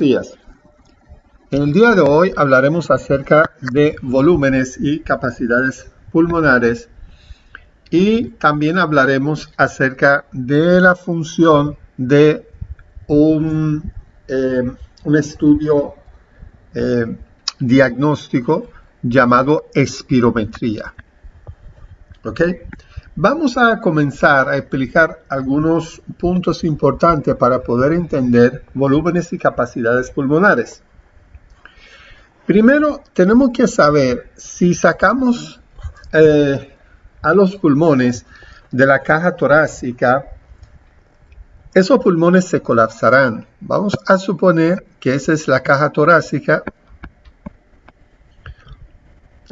días. En el día de hoy hablaremos acerca de volúmenes y capacidades pulmonares y también hablaremos acerca de la función de un estudio diagnóstico llamado espirometría. ¿Ok? Vamos a comenzar a explicar algunos puntos importantes para poder entender volúmenes y capacidades pulmonares. Primero, tenemos que saber si sacamos a los pulmones de la caja torácica, esos pulmones se colapsarán. Vamos a suponer que esa es la caja torácica.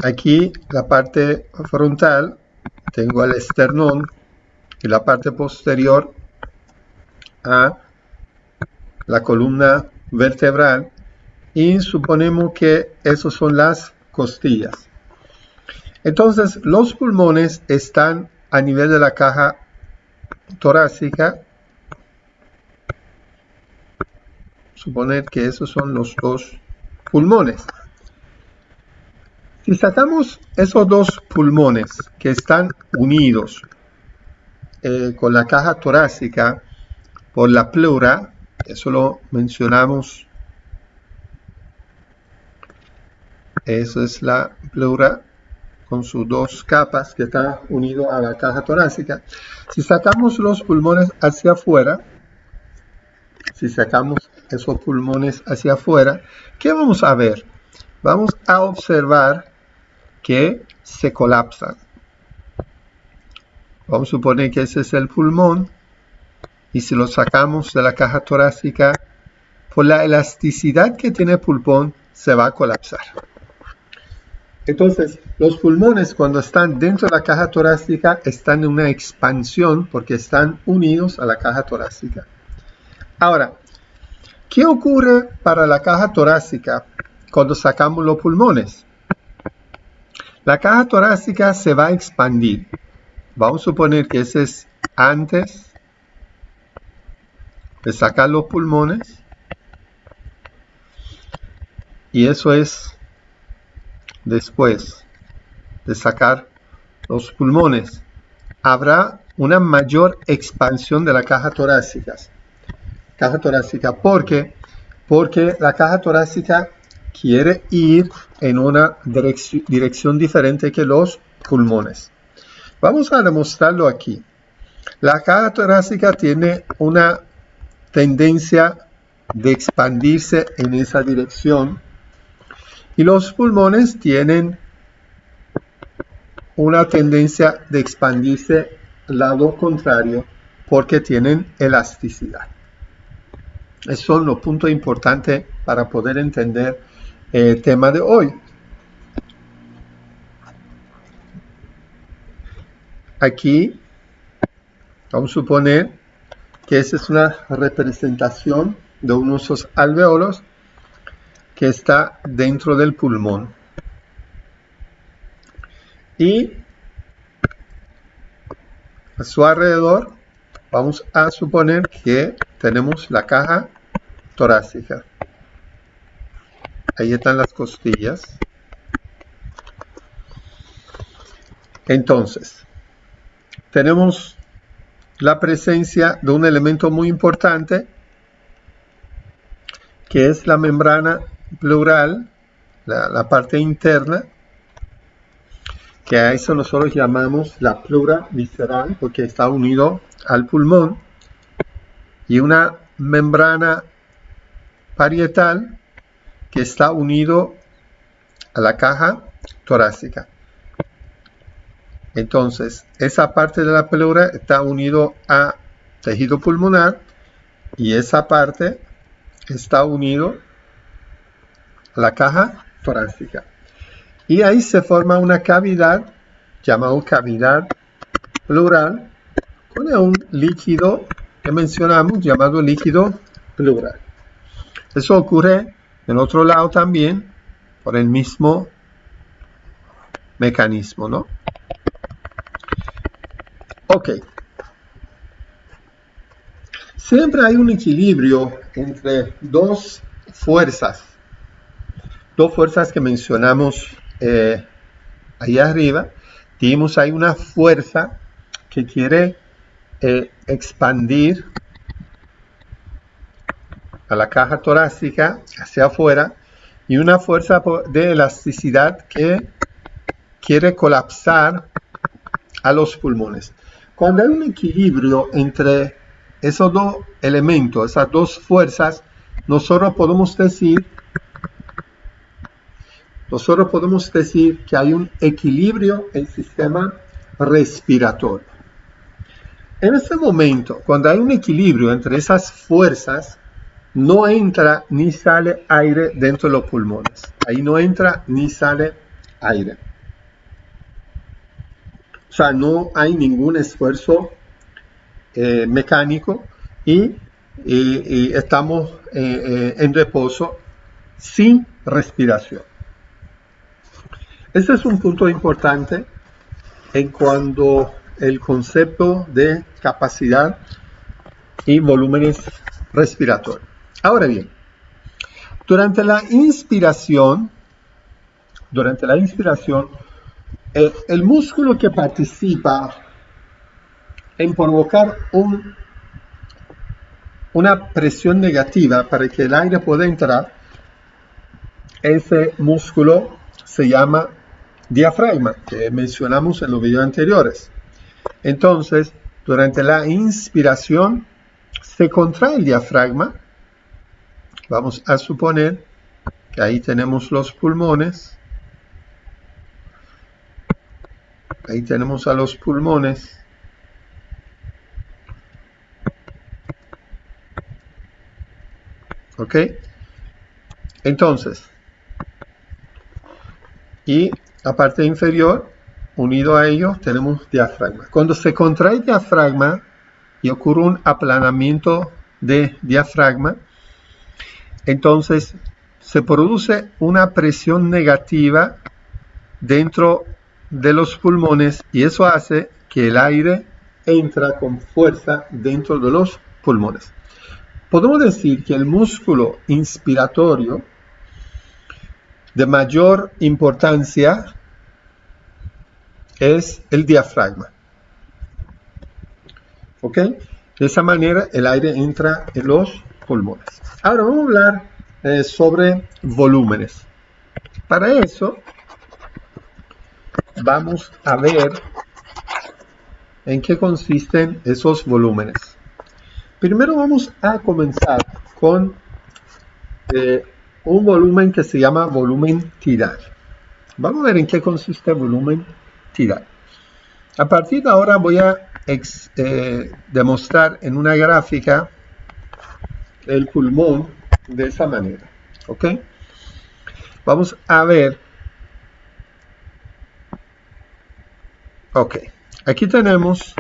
Aquí la parte frontal, tengo el esternón y la parte posterior a la columna vertebral y suponemos que esas son las costillas. Entonces los pulmones están a nivel de la caja torácica. Suponer que esos son los dos pulmones. Si sacamos esos dos pulmones que están unidos con la caja torácica por la pleura, eso lo mencionamos, eso es la pleura con sus dos capas que está unido a la caja torácica. Si sacamos los pulmones hacia afuera, si sacamos esos pulmones hacia afuera, ¿qué vamos a ver? Vamos a observar que se colapsan. Vamos a suponer que ese es el pulmón y si lo sacamos de la caja torácica, por la elasticidad que tiene el pulmón, se va a colapsar. Entonces, los pulmones cuando están dentro de la caja torácica están en una expansión porque están unidos a la caja torácica. Ahora, ¿qué ocurre para la caja torácica cuando sacamos los pulmones? La caja torácica se va a expandir. Vamos a suponer que ese es antes de sacar los pulmones. Y eso es después de sacar los pulmones. Habrá una mayor expansión de la caja torácica. ¿Por qué? Porque la caja torácica quiere ir en una dirección diferente que los pulmones. Vamos a demostrarlo aquí. La caja torácica tiene una tendencia de expandirse en esa dirección y los pulmones tienen una tendencia de expandirse al lado contrario porque tienen elasticidad. Esos son los puntos importantes para poder entender el tema de hoy. Aquí vamos a suponer que esa es una representación de uno de esos alveolos que está dentro del pulmón. Y a su alrededor vamos a suponer que tenemos la caja torácica. Ahí están las costillas. Entonces, tenemos la presencia de un elemento muy importante que es la membrana pleural, la parte interna, que a eso nosotros llamamos la pleura visceral porque está unido al pulmón, y una membrana parietal que está unido a la caja torácica. Entonces, esa parte de la pleura está unido a tejido pulmonar y esa parte está unido a la caja torácica. Y ahí se forma una cavidad llamada cavidad pleural con un líquido que mencionamos llamado líquido pleural. Eso ocurre en otro lado también por el mismo mecanismo, ¿no? Ok. Siempre hay un equilibrio entre dos fuerzas. Dos fuerzas que mencionamos ahí arriba. Dijimos hay una fuerza que quiere expandir a la caja torácica hacia afuera y una fuerza de elasticidad que quiere colapsar a los pulmones. Cuando hay un equilibrio entre esos dos elementos, esas dos fuerzas, nosotros podemos decir que hay un equilibrio en el sistema respiratorio. En ese momento, cuando hay un equilibrio entre esas fuerzas, no entra ni sale aire dentro de los pulmones. Ahí no entra ni sale aire. O sea, no hay ningún esfuerzo mecánico y estamos en reposo sin respiración. Este es un punto importante en cuanto al concepto de capacidad y volúmenes respiratorios. Ahora bien, durante la inspiración, el músculo que participa en provocar una presión negativa para que el aire pueda entrar, ese músculo se llama diafragma, que mencionamos en los videos anteriores. Entonces, durante la inspiración se contrae el diafragma. Vamos a suponer que ahí tenemos los pulmones. Ahí tenemos a los pulmones. ¿Ok? Entonces, y la parte inferior, unido a ello, tenemos diafragma. Cuando se contrae el diafragma y ocurre un aplanamiento de diafragma, entonces se produce una presión negativa dentro de los pulmones y eso hace que el aire entra con fuerza dentro de los pulmones. Podemos decir que el músculo inspiratorio de mayor importancia es el diafragma. ¿Ok? De esa manera el aire entra en los pulmones. Ahora vamos a hablar sobre volúmenes. Para eso vamos a ver en qué consisten esos volúmenes. Primero vamos a comenzar con un volumen que se llama volumen tidal. Vamos a ver en qué consiste el volumen tidal. A partir de ahora voy a demostrar en una gráfica el pulmón de esa manera. ¿Ok? Vamos a ver. Ok. Aquí tenemos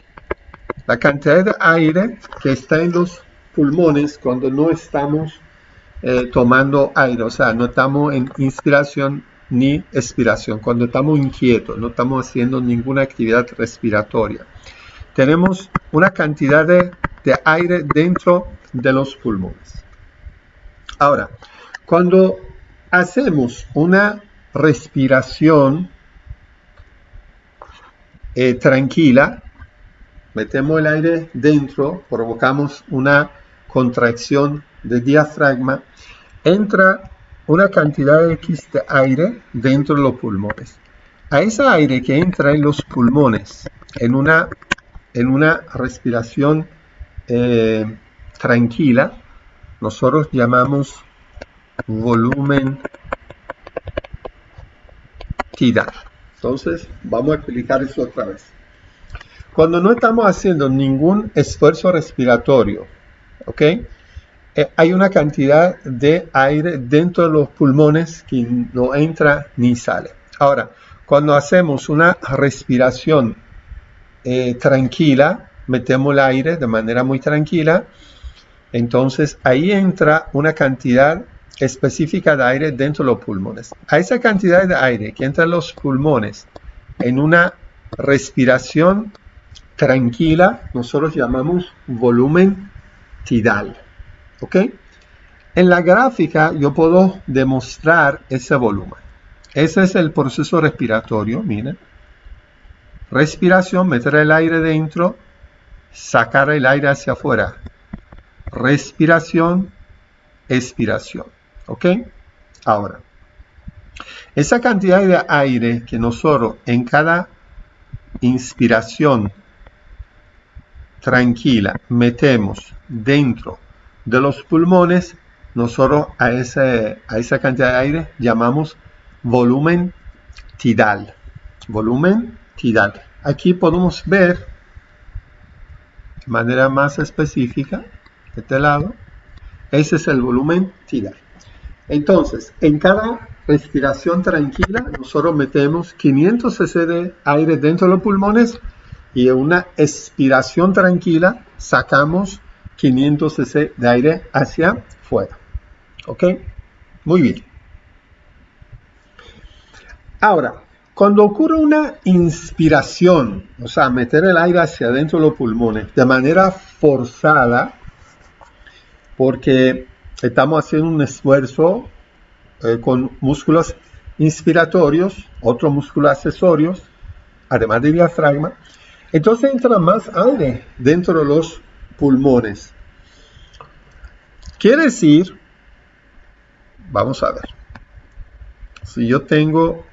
la cantidad de aire que está en los pulmones cuando no estamos tomando aire, o sea, no estamos en inspiración ni expiración, cuando estamos inquietos, no estamos haciendo ninguna actividad respiratoria. Tenemos una cantidad de aire dentro de los pulmones. Ahora, cuando hacemos una respiración tranquila, metemos el aire dentro, provocamos una contracción de diafragma, entra una cantidad X de aire dentro de los pulmones. A ese aire que entra en los pulmones en una respiración tranquila, nosotros llamamos volumen tidal. Entonces, vamos a explicar eso otra vez. Cuando no estamos haciendo ningún esfuerzo respiratorio, ¿ok? Hay una cantidad de aire dentro de los pulmones que no entra ni sale. Ahora, cuando hacemos una respiración tranquila, metemos el aire de manera muy tranquila, entonces ahí entra una cantidad específica de aire dentro de los pulmones. A esa cantidad de aire que entra en los pulmones en una respiración tranquila, nosotros llamamos volumen tidal. ¿Ok? En la gráfica yo puedo demostrar ese volumen. Ese es el proceso respiratorio, miren. Respiración, meter el aire dentro, sacar el aire hacia afuera. Respiración, expiración. ¿Ok? Ahora, esa cantidad de aire que nosotros en cada inspiración tranquila metemos dentro de los pulmones, nosotros a esa cantidad de aire llamamos volumen tidal. Volumen tidal. Aquí podemos ver de manera más específica, de este lado, ese es el volumen tidal. Entonces, en cada respiración tranquila, nosotros metemos 500 cc de aire dentro de los pulmones y en una expiración tranquila sacamos 500 cc de aire hacia afuera. ¿Ok? Muy bien. Ahora, cuando ocurre una inspiración, o sea, meter el aire hacia adentro de los pulmones de manera forzada, porque estamos haciendo un esfuerzo con músculos inspiratorios, otros músculos accesorios, además del diafragma, entonces entra más aire dentro de los pulmones. Quiere decir, vamos a ver, si yo tengo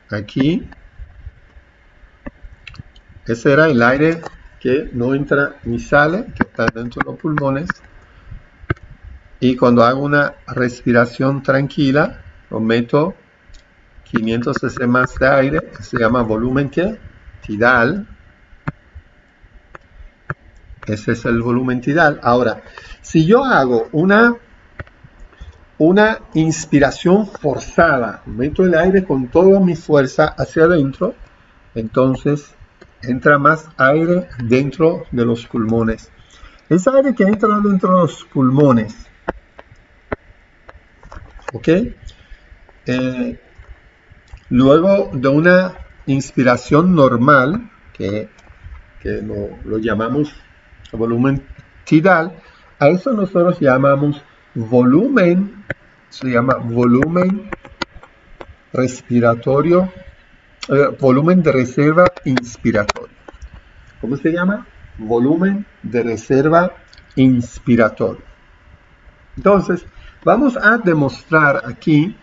aquí, ese era el aire que no entra ni sale, que está dentro de los pulmones. Y cuando hago una respiración tranquila, lo meto 500 cc más de aire, que se llama volumen tidal. Ese es el volumen tidal. Ahora, si yo hago una inspiración forzada, meto el aire con toda mi fuerza hacia adentro, entonces entra más aire dentro de los pulmones. Ese aire que entra dentro de los pulmones, ¿ok? Luego de una inspiración normal, que lo llamamos volumen tidal, a eso nosotros llamamos volumen, se llama volumen respiratorio, volumen de reserva inspiratorio. ¿Cómo se llama? Volumen de reserva inspiratorio. Entonces, vamos a demostrar aquí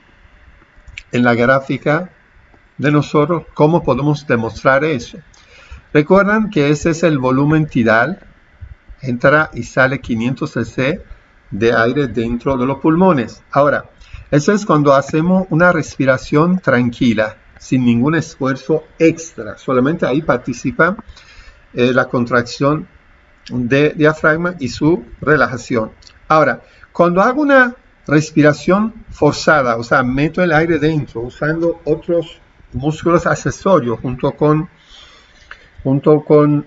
en la gráfica de nosotros cómo podemos demostrar eso. Recuerdan que ese es el volumen tidal. Entra y sale 500 cc de aire dentro de los pulmones. Ahora, eso es cuando hacemos una respiración tranquila, sin ningún esfuerzo extra. Solamente ahí participa la contracción de diafragma y su relajación. Ahora, cuando hago una respiración forzada, o sea, meto el aire dentro usando otros músculos accesorios junto con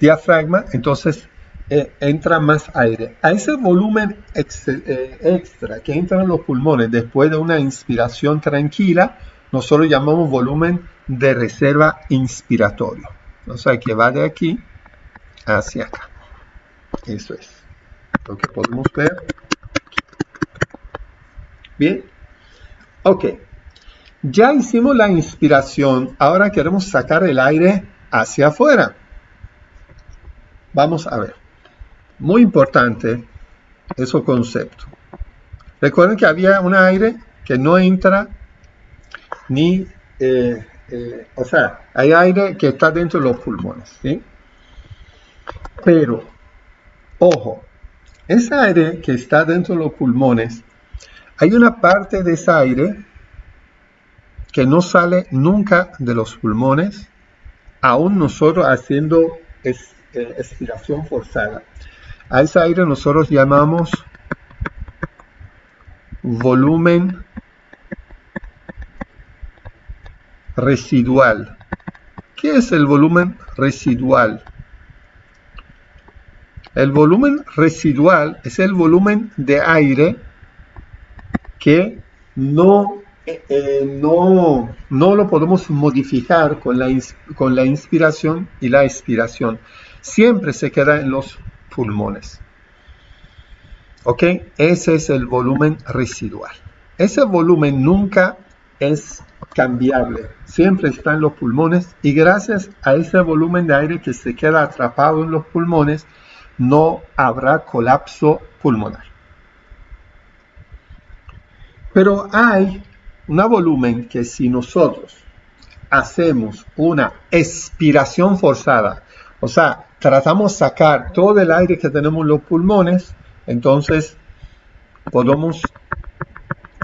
diafragma, entonces entra más aire. A ese volumen extra que entra en los pulmones después de una inspiración tranquila, nosotros llamamos volumen de reserva inspiratorio. O sea, que va de aquí hacia acá. Eso es lo que podemos ver. Bien. Ok. Ya hicimos la inspiración. Ahora queremos sacar el aire hacia afuera. Vamos a ver. Muy importante ese concepto. Recuerden que había un aire que no entra ni... o sea, hay aire que está dentro de los pulmones, ¿sí? Pero, ojo, ese aire que está dentro de los pulmones, hay una parte de ese aire que no sale nunca de los pulmones, aún nosotros haciendo expiración forzada. A ese aire nosotros llamamos volumen residual. ¿Qué es el volumen residual? El volumen residual es el volumen de aire que no lo podemos modificar con la inspiración y la expiración. Siempre se queda en los pulmones. ¿Ok? Ese es el volumen residual. Ese volumen nunca es cambiable, siempre está en los pulmones y gracias a ese volumen de aire que se queda atrapado en los pulmones, no habrá colapso pulmonar. Pero hay un volumen que si nosotros hacemos una expiración forzada, o sea, tratamos de sacar todo el aire que tenemos en los pulmones, entonces podemos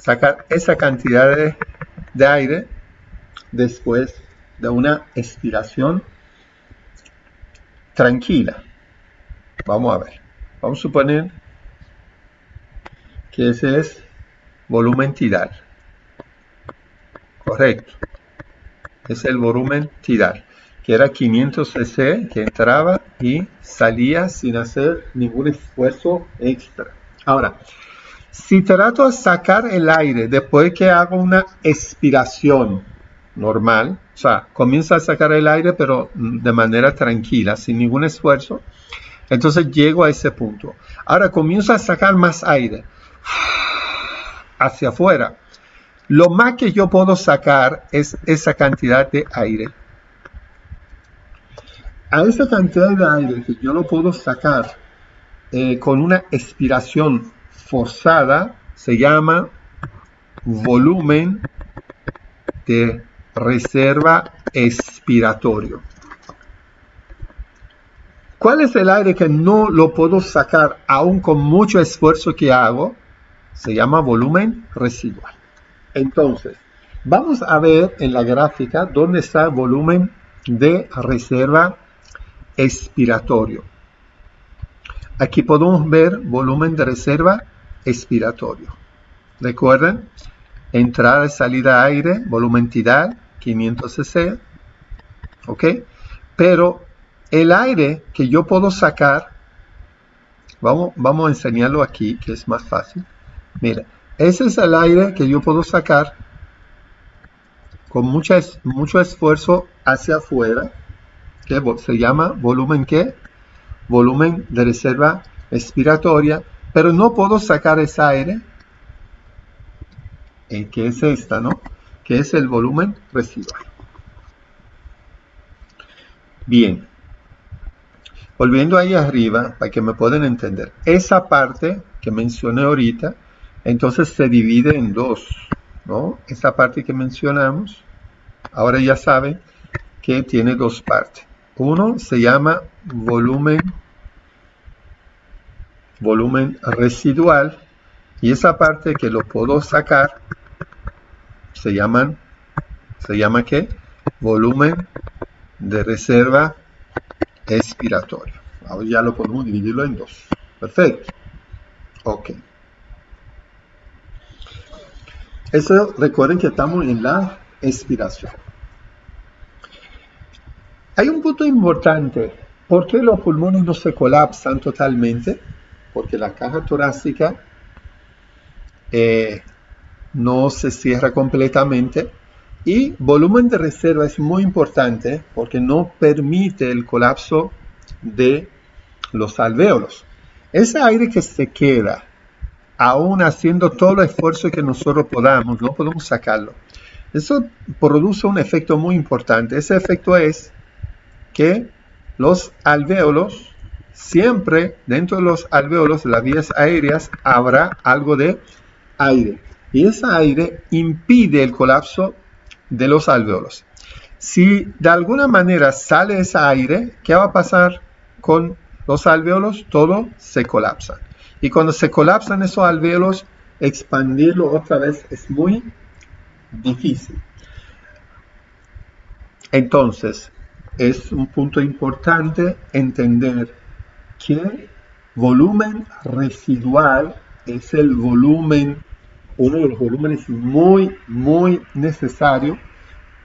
sacar esa cantidad de aire después de una expiración tranquila. Vamos a ver. Vamos a suponer que ese es volumen tidal. Correcto. Es el volumen tidal, que era 500 cc, que entraba y salía sin hacer ningún esfuerzo extra. Ahora, si trato de sacar el aire después que hago una expiración normal, o sea, comienzo a sacar el aire pero de manera tranquila, sin ningún esfuerzo, entonces llego a ese punto. Ahora comienzo a sacar más aire hacia afuera. Lo más que yo puedo sacar es esa cantidad de aire. A esa cantidad de aire que yo lo puedo sacar con una expiración forzada se llama volumen de reserva expiratorio. ¿Cuál es el aire que no lo puedo sacar aún con mucho esfuerzo que hago? Se llama volumen residual. Entonces, vamos a ver en la gráfica dónde está el volumen de reserva expiratorio. Aquí podemos ver volumen de reserva expiratorio. ¿Recuerdan? Entrada y salida de aire, volumen tidal, 500 cc. ¿Ok? Pero el aire que yo puedo sacar, vamos a enseñarlo aquí, que es más fácil. Mira, ese es el aire que yo puedo sacar con mucho esfuerzo hacia afuera, que se llama volumen ¿qué? Volumen de reserva expiratoria, pero no puedo sacar ese aire, que es esta, ¿no? Que es el volumen residual. Bien. Volviendo ahí arriba, para que me puedan entender. Esa parte que mencioné ahorita, entonces se divide en dos, ¿no? Esa parte que mencionamos, ahora ya saben que tiene dos partes. Uno se llama volumen residual y esa parte que lo puedo sacar se llama ¿qué? Volumen de reserva expiratorio. Ahora ya lo podemos dividirlo en dos. Perfecto. Ok. Eso, recuerden que estamos en la expiración. Hay un punto importante. ¿Por qué los pulmones no se colapsan totalmente? Porque la caja torácica no se cierra completamente y volumen de reserva es muy importante porque no permite el colapso de los alvéolos. Ese aire que se queda, aún haciendo todo el esfuerzo que nosotros podamos, no podemos sacarlo. Eso produce un efecto muy importante. Ese efecto es que los alvéolos, siempre dentro de los alvéolos, las vías aéreas, habrá algo de aire. Y ese aire impide el colapso de los alvéolos. Si de alguna manera sale ese aire, ¿qué va a pasar con los alvéolos? Todo se colapsa. Y cuando se colapsan esos alvéolos, expandirlo otra vez es muy difícil. Entonces, es un punto importante entender que volumen residual es el volumen, uno de los volúmenes muy, muy necesario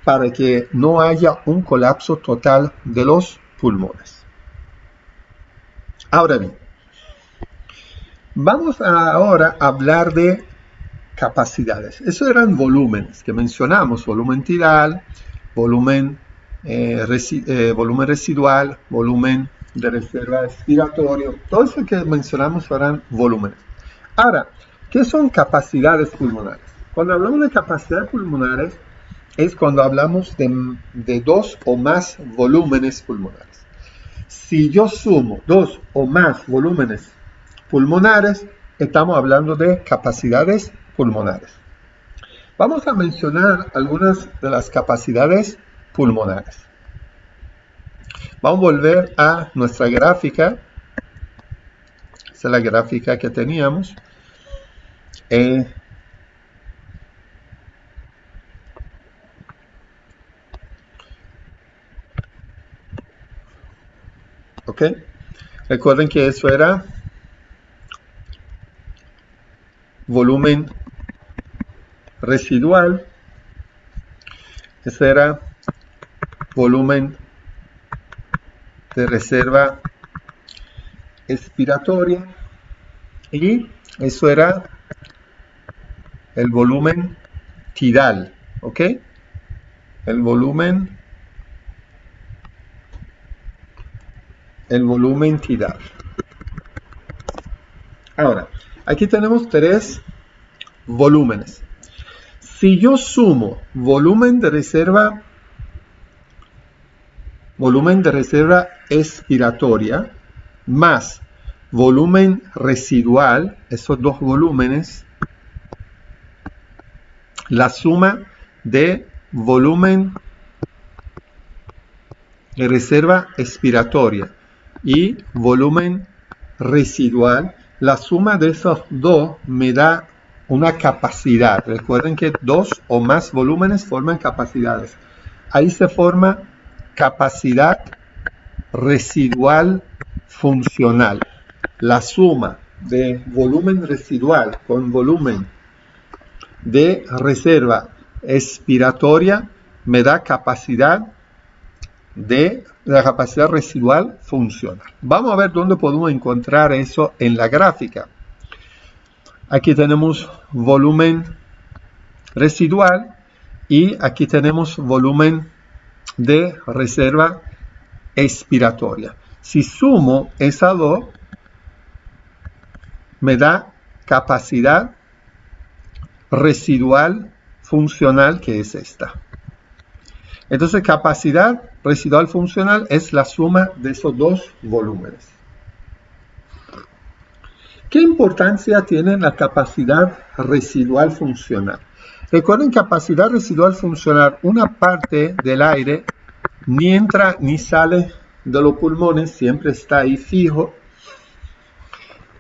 para que no haya un colapso total de los pulmones. Ahora bien, vamos ahora a hablar de capacidades. Esos eran volúmenes que mencionamos, volumen tidal, volumen residual, volumen de reserva expiratorio, todo eso que mencionamos eran volúmenes. Ahora, ¿qué son capacidades pulmonares? Cuando hablamos de capacidades pulmonares es cuando hablamos de dos o más volúmenes pulmonares. Si yo sumo dos o más volúmenes pulmonares, estamos hablando de capacidades pulmonares. Vamos a mencionar algunas de las capacidades pulmonares. Vamos a volver a nuestra gráfica. Esa es la gráfica que teníamos. ¿Ok? Recuerden que eso era volumen residual. Ese era volumen de reserva expiratoria. Y eso era el volumen tidal. ¿Ok? El volumen tidal. Ahora, aquí tenemos tres volúmenes. Si yo sumo volumen de reserva expiratoria más volumen residual, esos dos volúmenes, la suma de volumen de reserva expiratoria y volumen residual, la suma de esos dos me da una capacidad. Recuerden que dos o más volúmenes forman capacidades. Ahí se forma capacidad residual funcional. La suma de volumen residual con volumen de reserva expiratoria me da la capacidad residual funcional. Vamos a ver dónde podemos encontrar eso en la gráfica. Aquí tenemos volumen residual y aquí tenemos volumen de reserva expiratoria. Si sumo esas dos, me da capacidad residual funcional, que es esta. Entonces, capacidad residual funcional es la suma de esos dos volúmenes. ¿Qué importancia tiene la capacidad residual funcional? Recuerden, capacidad residual funcional, una parte del aire ni entra ni sale de los pulmones, siempre está ahí fijo.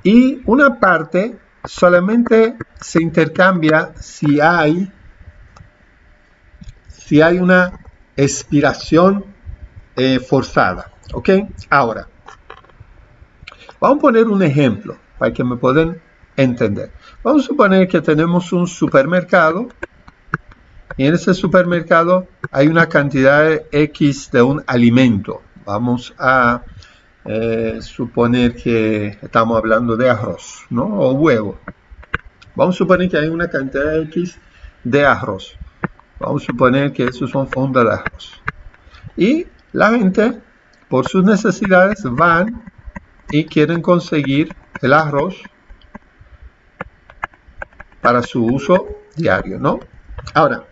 Y una parte solamente se intercambia si hay una expiración forzada. ¿Ok? Ahora, vamos a poner un ejemplo para que me puedan entender. Vamos a suponer que tenemos un supermercado y en ese supermercado hay una cantidad X de un alimento. Vamos a suponer que estamos hablando de arroz, ¿no? O huevo. Vamos a suponer que hay una cantidad X de arroz. Vamos a suponer que esos son fondos de arroz. Y la gente, por sus necesidades, van y quieren conseguir el arroz para su uso diario, ¿no? Ahora,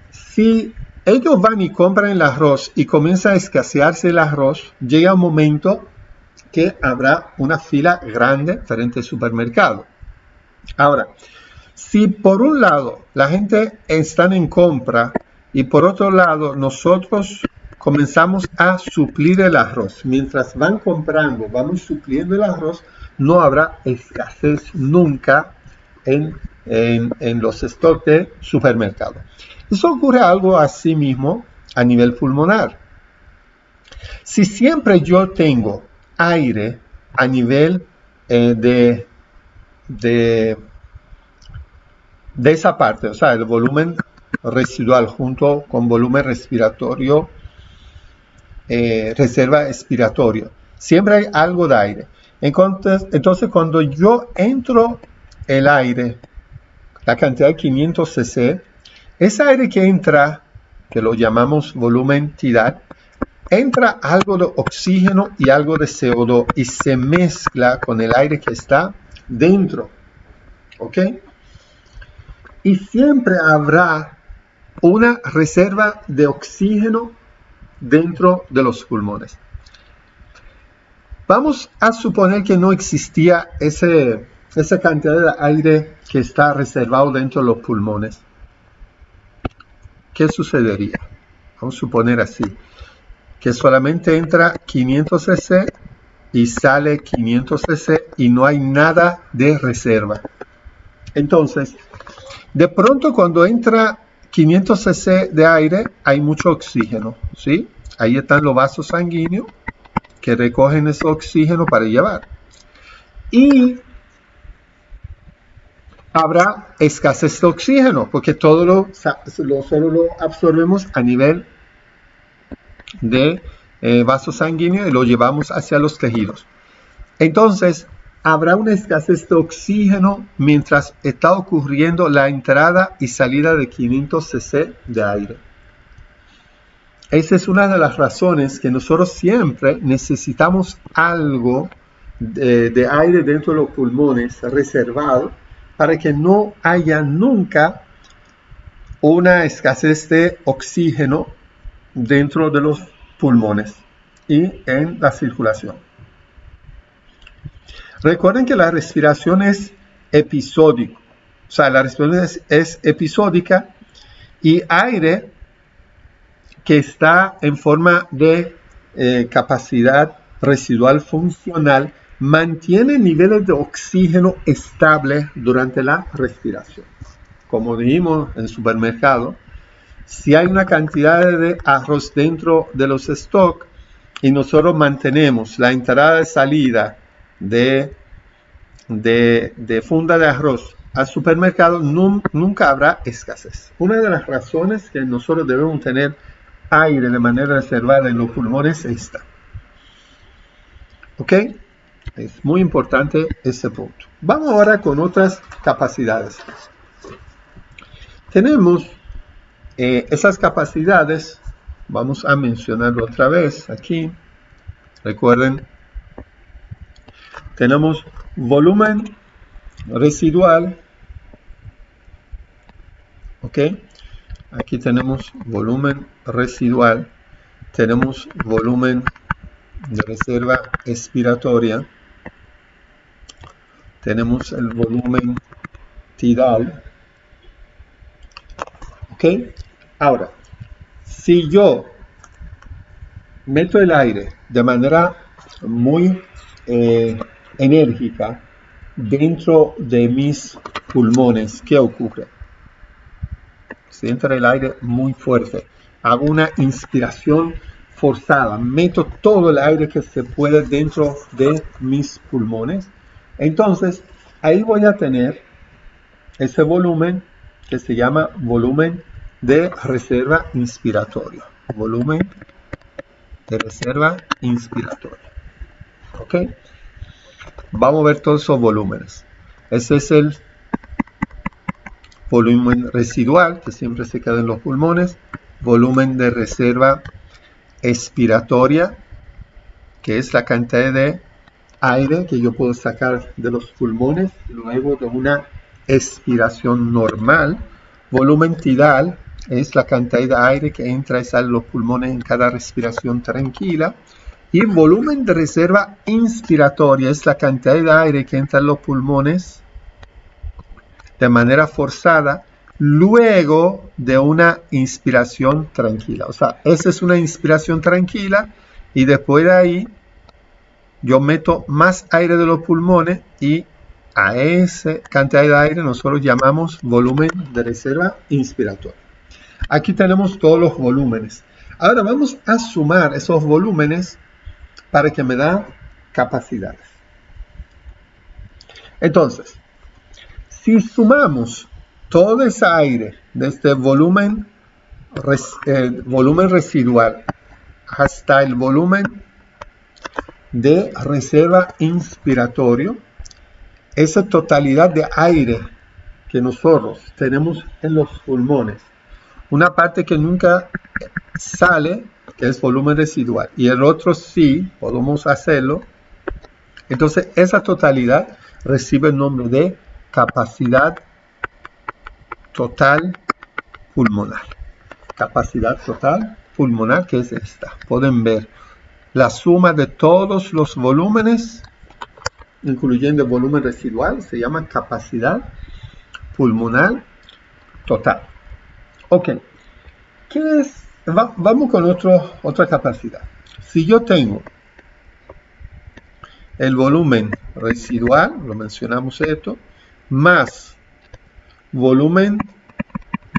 si ellos van y compran el arroz y comienza a escasearse el arroz, llega un momento que habrá una fila grande frente al supermercado. Ahora, si por un lado la gente está en compra y por otro lado nosotros comenzamos a suplir el arroz, mientras van comprando, vamos supliendo el arroz, no habrá escasez nunca en los stocks de supermercado. Eso ocurre algo así mismo a nivel pulmonar. Si siempre yo tengo aire a nivel de esa parte, o sea, el volumen residual junto con volumen respiratorio, reserva expiratoria, siempre hay algo de aire. Entonces cuando yo entro el aire, la cantidad de 500 cc, ese aire que entra, que lo llamamos volumen tidal, entra algo de oxígeno y algo de CO2 y se mezcla con el aire que está dentro ¿ok? Y siempre habrá una reserva de oxígeno dentro de los pulmones. Vamos a suponer que no existía esa cantidad de aire que está reservado dentro de los pulmones. ¿Qué sucedería? Vamos a suponer así, que solamente entra 500 cc y sale 500 cc y no hay nada de reserva. Entonces, de pronto cuando entra 500 cc de aire, hay mucho oxígeno, ¿sí? Ahí están los vasos sanguíneos que recogen ese oxígeno para llevar. Y habrá escasez de oxígeno, porque todo solo lo absorbemos a nivel de vasos sanguíneos y lo llevamos hacia los tejidos. Entonces, habrá una escasez de oxígeno mientras está ocurriendo la entrada y salida de 500 cc de aire. Esa es una de las razones que nosotros siempre necesitamos algo de aire dentro de los pulmones reservado para que no haya nunca una escasez de oxígeno dentro de los pulmones y en la circulación. Recuerden que la respiración es episódica, o sea, la respiración es episódica y aire que está en forma de capacidad residual funcional mantiene niveles de oxígeno estables durante la respiración. Como dijimos en el supermercado, si hay una cantidad de arroz dentro de los stocks y nosotros mantenemos la entrada y salida de funda de arroz al supermercado, nunca habrá escasez. Una de las razones que nosotros debemos tener aire de manera reservada en los pulmones es esta. ¿Ok? Es muy importante ese punto. Vamos ahora con otras capacidades. Tenemos esas capacidades, vamos a mencionarlo otra vez aquí. Recuerden, tenemos volumen residual. ¿Ok? Aquí tenemos volumen residual. Tenemos volumen de reserva expiratoria. Tenemos el volumen tidal. ¿Ok? Ahora, si yo meto el aire de manera muy enérgica dentro de mis pulmones, ¿qué ocurre? Si entra el aire muy fuerte, hago una inspiración forzada, meto todo el aire que se puede dentro de mis pulmones, entonces ahí voy a tener ese volumen que se llama volumen de reserva inspiratoria. Volumen de reserva inspiratoria. ¿Ok? Vamos a ver todos esos volúmenes. Ese es el volumen residual, que siempre se queda en los pulmones. Volumen de reserva expiratoria, que es la cantidad de aire que yo puedo sacar de los pulmones luego de una expiración normal. Volumen tidal es la cantidad de aire que entra y sale de los pulmones en cada respiración tranquila. Y volumen de reserva inspiratoria es la cantidad de aire que entra en los pulmones de manera forzada luego de una inspiración tranquila. O sea, esa es una inspiración tranquila y después de ahí yo meto más aire de los pulmones y a esa cantidad de aire nosotros llamamos volumen de reserva inspiratoria. Aquí tenemos todos los volúmenes. Ahora vamos a sumar esos volúmenes para que me da capacidades. Entonces, si sumamos todo ese aire de este volumen residual hasta el volumen de reserva inspiratorio, esa totalidad de aire que nosotros tenemos en los pulmones, una parte que nunca sale, que es volumen residual, y el otro sí podemos hacerlo, entonces esa totalidad recibe el nombre de capacidad total pulmonar. Capacidad total pulmonar, que es esta. Pueden ver la suma de todos los volúmenes, incluyendo el volumen residual, se llama capacidad pulmonar total. Ok, ¿qué es? Vamos con otra capacidad. Si yo tengo el volumen residual, lo mencionamos esto, más volumen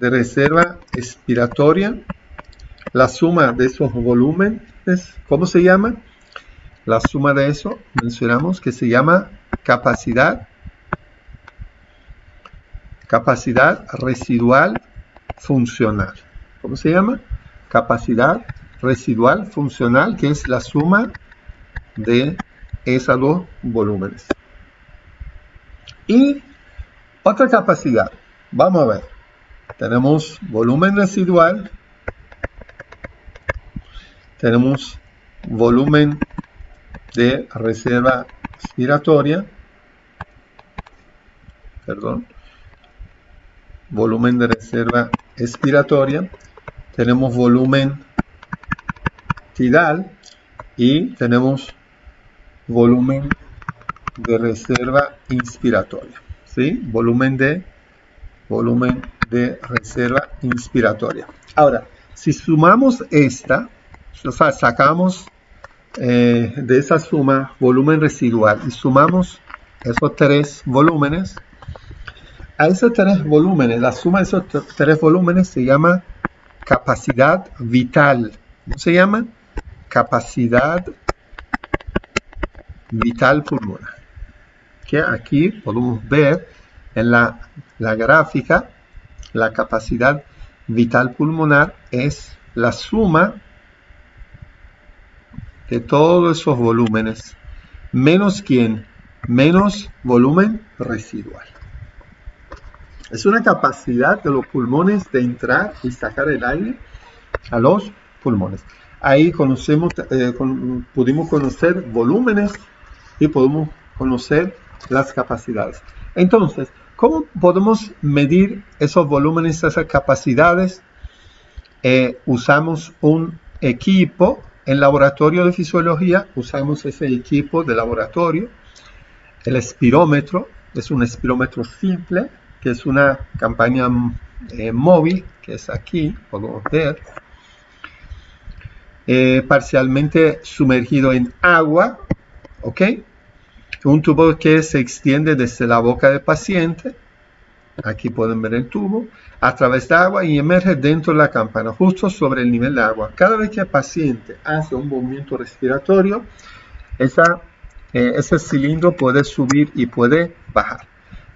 de reserva expiratoria, la suma de esos volúmenes, ¿cómo se llama? La suma de eso mencionamos que se llama capacidad residual funcional. ¿Cómo se llama? Capacidad residual funcional, que es la suma de esos dos volúmenes. Y otra capacidad, vamos a ver, tenemos volumen residual, tenemos volumen de reserva expiratoria, volumen de reserva expiratoria, tenemos volumen tidal y tenemos volumen de reserva inspiratoria, ¿sí? Volumen de reserva inspiratoria. Ahora, si sumamos esta, o sea, sacamos de esa suma volumen residual y sumamos esos tres volúmenes, a esos tres volúmenes, la suma de esos tres volúmenes se llama capacidad vital. ¿Cómo se llama? Capacidad vital pulmonar. Que aquí podemos ver en la gráfica, la capacidad vital pulmonar es la suma de todos esos volúmenes, menos ¿quién? Menos volumen residual. Es una capacidad de los pulmones de entrar y sacar el aire a los pulmones. Ahí pudimos conocer volúmenes y podemos conocer las capacidades. Entonces, ¿cómo podemos medir esos volúmenes, esas capacidades? Usamos un equipo en laboratorio de fisiología, usamos ese equipo de laboratorio. El espirómetro es un espirómetro simple, que es una campaña móvil, que es aquí, podemos ver. Parcialmente sumergido en agua, ¿ok? Un tubo que se extiende desde la boca del paciente, aquí pueden ver el tubo, a través de agua y emerge dentro de la campana, justo sobre el nivel de agua. Cada vez que el paciente hace un movimiento respiratorio, ese cilindro puede subir y puede bajar.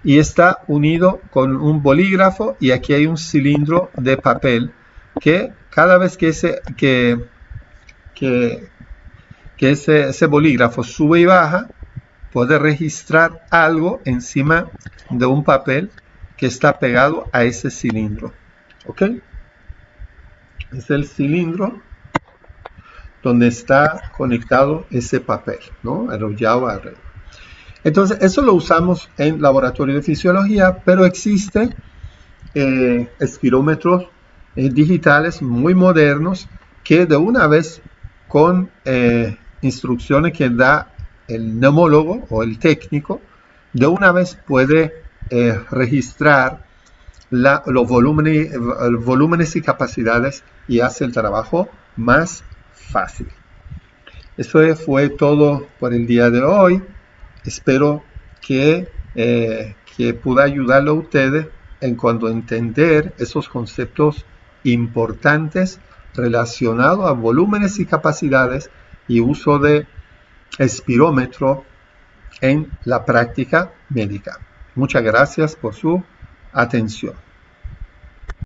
Y está unido con un bolígrafo y aquí hay un cilindro de papel que cada vez que ese bolígrafo sube y baja, puede registrar algo encima de un papel que está pegado a ese cilindro. ¿Ok? Es el cilindro donde está conectado ese papel, ¿no? Enrollado alrededor. Entonces, eso lo usamos en laboratorio de fisiología, pero existen espirómetros digitales muy modernos que de una vez con instrucciones que da el neumólogo o el técnico, de una vez puede registrar los volúmenes y capacidades y hace el trabajo más fácil. Eso fue todo por el día de hoy. Espero que pueda ayudarlo a ustedes en cuanto a entender esos conceptos importantes relacionados a volúmenes y capacidades y uso de espirómetro en la práctica médica. Muchas gracias por su atención.